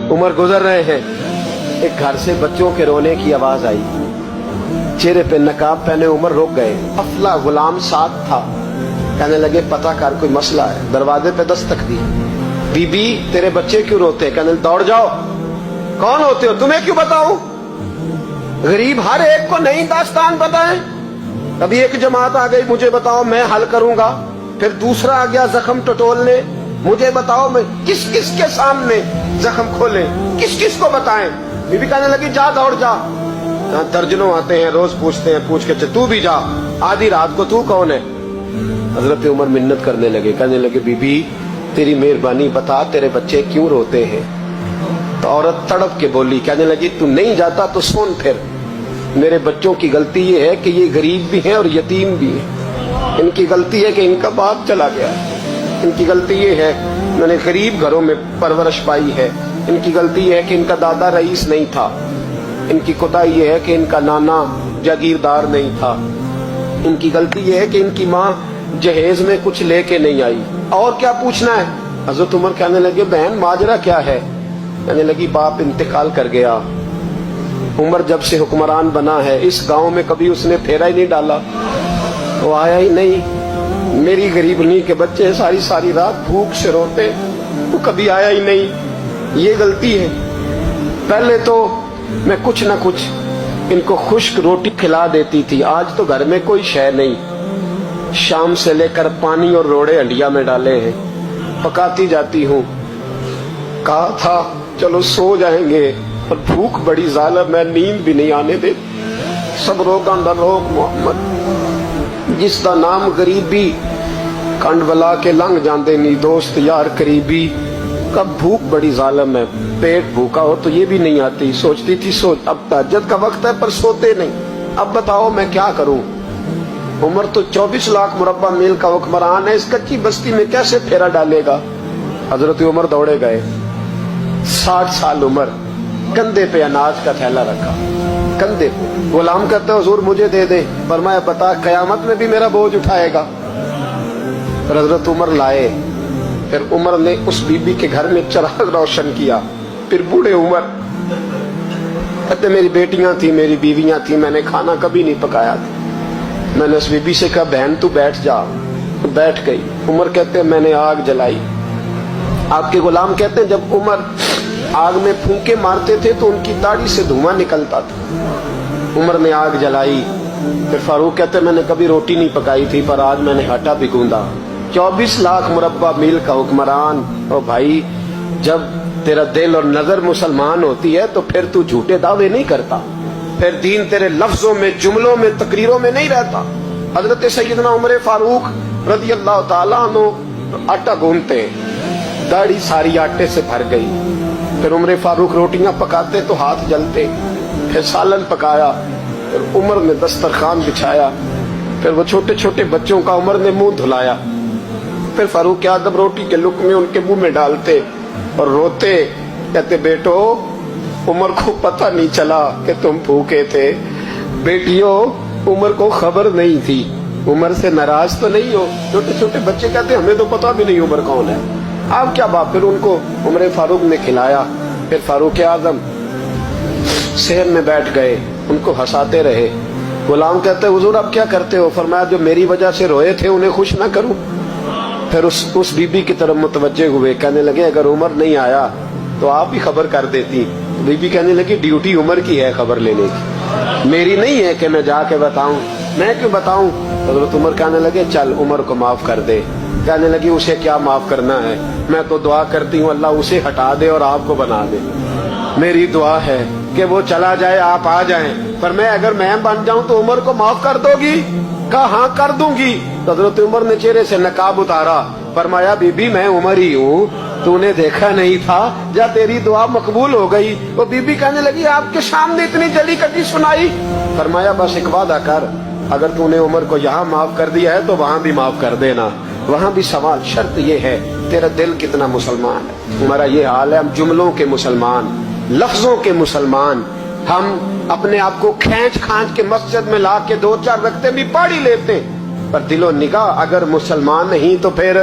उमर गुजर रहे हैं, एक घर से बच्चों के रोने की आवाज आई। चेहरे पे नकाब पहने उमर रुक गए। अफला गुलाम साथ था। कहने लगे पता कर, कोई मसला है। दरवाजे पे दस्तक दी। बीबी तेरे बच्चे क्यों रोते? कहने दौड़ जाओ, कौन होते हो, तुम्हें क्यों बताऊं? गरीब हर एक को नई दास्तान बताएं। कभी एक जमात आ गई, मुझे बताओ मैं हल करूंगा। फिर दूसरा आ गया जख्म टटोलने, मुझे बताओ मैं किस किस के सामने जख्म खोले, किस किस को बताएं। बीबी कहने लगी जा दौड़ जा। दर्जनों आते हैं, रोज पूछते हैं, पूछ के तू भी जा, आधी रात को तू कौन है? हजरत उमर मिन्नत करने लगे, कहने लगे बीबी तेरी मेहरबानी बता तेरे बच्चे क्यों रोते हैं? तो औरत तड़प के बोली, कहने लगी तू नहीं जाता तो सुन, फिर मेरे बच्चों की गलती ये है कि ये गरीब भी हैं और यतीम भी हैं। इनकी गलती है कि इनका बाप चला गया। इनकी गलती ये है मैंने गरीब घरों में परवरिश पाई है। इनकी गलती ये है कि इनका दादा रईस नहीं था। इनकी कोताही ये है कि इनका नाना जागीरदार नहीं था। इनकी गलती ये है कि इनकी माँ जहेज में कुछ लेके नहीं आई। और क्या पूछना है? हजरत उमर कहने लगे बहन माजरा क्या है? कहने लगी बाप इंतकाल कर गया। उमर जब से हुक्मरान बना है इस गांव में कभी उसने फेरा ही नहीं डाला, वो आया ही नहीं। मेरी गरीबनी के बच्चे सारी सारी रात भूख से रोते, वो कभी आया ही नहीं। ये गलती है। पहले तो मैं कुछ न कुछ इनको खुश्क रोटी खिला देती थी, आज तो घर में कोई शय नहीं। शाम से लेकर पानी और रोड़े हंडिया में डाले हैं, पकाती जाती हूँ। कहा था चलो सो जाएंगे, और भूख बड़ी जालिम है, नींद भी नहीं आने दे। सब रोगां दा रोग मोहम्मद, जिसका नाम गरीबी कंड वला के लंघ जाते नहीं दोस्त यार करीबी। कब भूख बड़ी जालिम है, पेट भूखा हो तो ये भी नहीं आती। सोचती थी सोच अब तहज्जुद का वक्त है पर सोते नहीं। अब बताओ मैं क्या करूं? उमर तो 24 लाख मुरब्बा मील का हुक्मरान है, इस कच्ची बस्ती में कैसे फेरा डालेगा? हजरत उमर दौड़े गए। 60 साल उम्र, कंधे पे अनाज का थैला रखा, कंधे पे। गुलाम कहते हुजूर मुझे दे दे। फरमाया बता कयामत में भी मेरा बोझ उठाएगा? हजरत उमर लाए। फिर उमर ने उस बीबी के घर में चिराग रोशन किया। फिर बूढ़े उमर कहते मेरी बेटियां थी, मेरी बीवियां थी, मैंने खाना कभी नहीं पकाया था। मैंने उस बीबी से कहा बहन तू बैठ जा, तो बैठ गई। उमर कहते मैंने आग जलाई। आपके गुलाम कहते हैं जब उमर आग में फूंके मारते थे तो उनकी दाढ़ी से धुआं निकलता था। उमर ने आग जलाई। फिर फारूक कहते मैंने कभी रोटी नहीं पकाई थी पर आज मैंने आटा भी गूंदा। 24 लाख मुरब्बा मील का हुक्मरान। और भाई जब तेरा दिल और नजर मुसलमान होती है तो फिर तू झूठे दावे नहीं करता, फिर दीन तेरे लफ्जों में, जुमलों में, तकरीरों में नहीं रहता। हजरत सैयदना उमर फारूक रज़ी अल्लाह ताला अन्हु आटा गूंथते, दाढ़ी सारी आटे से भर गई। फिर उमर फारूक रोटियां पकाते तो हाथ जलते। फिर सालन पकाया, फिर उमर ने दस्तरखान बिछाया। फिर वो छोटे छोटे बच्चों का उमर ने मुंह धुलाया। फिर फारूक आदम रोटी के लुक में उनके मुंह में डालते और रोते, कहते बेटो उमर को पता नहीं चला कि तुम भूखे थे। बेटियों उमर को खबर नहीं थी, उमर से नाराज तो नहीं हो? छोटे छोटे बच्चे कहते हमें तो पता भी नहीं उमर कौन है। अब क्या बात? फिर उनको उमर फारूक ने खिलाया। फिर फारूक आजम शहर में बैठ गए, उनको हंसाते रहे। गुलाम कहते हुजूर अब क्या करते हो? फरमाया जो मेरी वजह से रोए थे उन्हें खुश ना करूं? फिर उस बीबी की तरफ मुतवज्जे हुए, कहने लगे अगर उमर नहीं आया तो आप ही खबर कर देती। बीबी कहने लगी ड्यूटी उमर की है खबर लेने की, मेरी नहीं है कि मैं जाके बताऊं। मैं क्यों बताऊं? हजरत उमर कहने लगे चल उमर को माफ कर दे। कहने लगी उसे क्या माफ करना है, मैं तो दुआ करती हूँ अल्लाह उसे हटा दे और आपको बना दे। मेरी दुआ है कि वो चला जाए आप आ जाएं, पर मैं अगर मैं बन जाऊं तो उमर को माफ कर दोगी? कहा हाँ कर दूंगी। हजरत उमर ने चेहरे से नकाब उतारा। फरमाया बीबी मैं उमर ही हूँ, तूने देखा नहीं था, जा तेरी दुआ मकबूल हो गई। वो बीबी कहने लगी आपके सामने इतनी जली कटी सुनाई। फरमाया बस एक वादा कर, अगर तूने उमर को यहाँ माफ कर दिया है तो वहाँ भी माफ कर देना। वहाँ भी सवाल शर्त ये है तेरा दिल कितना मुसलमान है। हमारा ये हाल है, हम जुमलों के मुसलमान, लफ्जों के मुसलमान। हम अपने आप को खींच खांच के मस्जिद में ला के 2-4 रखते भी पढ़ ही लेते, पर दिलो निगाह अगर मुसलमान नहीं तो फिर